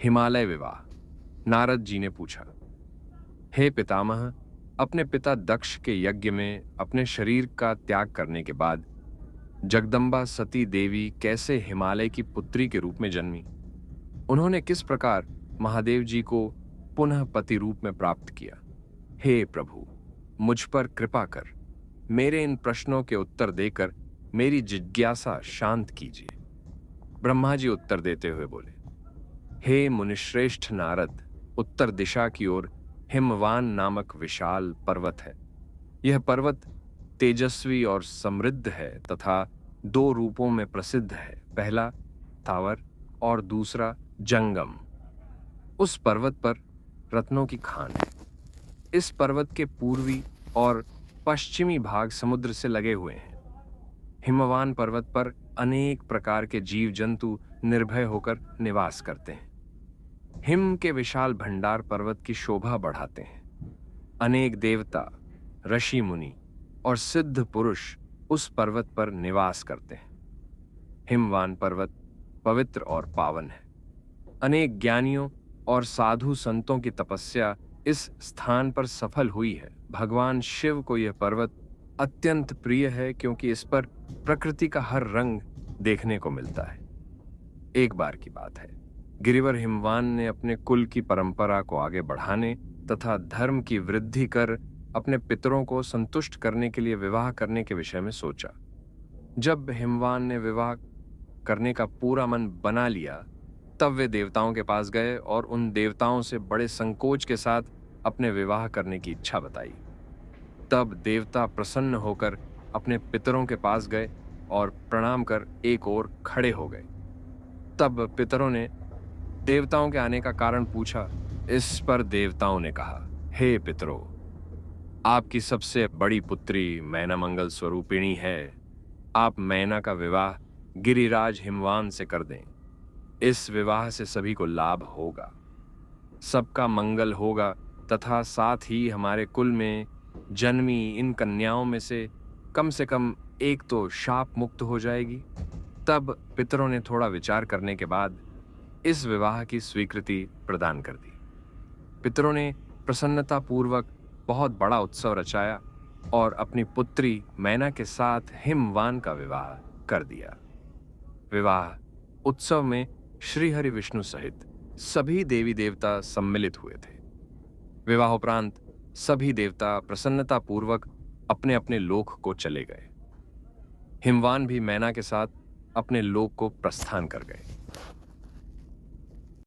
हिमालय विवाह। नारद जी ने पूछा, हे पितामह, अपने पिता दक्ष के यज्ञ में अपने शरीर का त्याग करने के बाद जगदम्बा सती देवी कैसे हिमालय की पुत्री के रूप में जन्मी? उन्होंने किस प्रकार महादेव जी को पुनः पति रूप में प्राप्त किया? हे प्रभु, मुझ पर कृपा कर मेरे इन प्रश्नों के उत्तर देकर मेरी जिज्ञासा शांत कीजिए। ब्रह्मा जी उत्तर देते हुए बोले, हे मुनिश्रेष्ठ नारद, उत्तर दिशा की ओर हिमवान नामक विशाल पर्वत है। यह पर्वत तेजस्वी और समृद्ध है तथा दो रूपों में प्रसिद्ध है। पहला तावर और दूसरा जंगम। उस पर्वत पर रत्नों की खान है। इस पर्वत के पूर्वी और पश्चिमी भाग समुद्र से लगे हुए हैं। हिमवान पर्वत पर अनेक प्रकार के जीव जंतु निर्भय होकर निवास करते हैं। हिम के विशाल भंडार पर्वत की शोभा बढ़ाते हैं। अनेक देवता, ऋषि मुनि और सिद्ध पुरुष उस पर्वत पर निवास करते हैं। हिमवान पर्वत पवित्र और पावन है। अनेक ज्ञानियों और साधु संतों की तपस्या इस स्थान पर सफल हुई है। भगवान शिव को यह पर्वत अत्यंत प्रिय है क्योंकि इस पर प्रकृति का हर रंग देखने को मिलता है। एक बार की बात है, गिरिवर हिमवान ने अपने कुल की परंपरा को आगे बढ़ाने तथा धर्म की वृद्धि कर अपने पितरों को संतुष्ट करने के लिए विवाह करने के विषय में सोचा। जब हिमवान ने विवाह करने का पूरा मन बना लिया, तब वे देवताओं के पास गए और उन देवताओं से बड़े संकोच के साथ अपने विवाह करने की इच्छा बताई। तब देवता प्रसन्न होकर अपने पितरों के पास गए और प्रणाम कर एक ओर खड़े हो गए। तब पितरों ने देवताओं के आने का कारण पूछा। इस पर देवताओं ने कहा, हे पितरों, आपकी सबसे बड़ी पुत्री मैना मंगल स्वरूपिणी है। आप मैना का विवाह गिरिराज हिमवान से कर दें। इस विवाह से सभी को लाभ होगा, सबका मंगल होगा तथा साथ ही हमारे कुल में जन्मी इन कन्याओं में से कम एक तो शाप मुक्त हो जाएगी। तब पितरों ने थोड़ा विचार करने के बाद इस विवाह की स्वीकृति प्रदान कर दी। पितरों ने प्रसन्नता पूर्वक बहुत बड़ा उत्सव रचाया और अपनी पुत्री मैना के साथ हिमवान का विवाह कर दिया। विवाह उत्सव में श्रीहरि विष्णु सहित सभी देवी देवता सम्मिलित हुए थे। विवाह उपरांत सभी देवता प्रसन्नता पूर्वक अपने अपने लोक को चले गए। हिमवान भी मैना के साथ अपने लोक को प्रस्थान कर गए।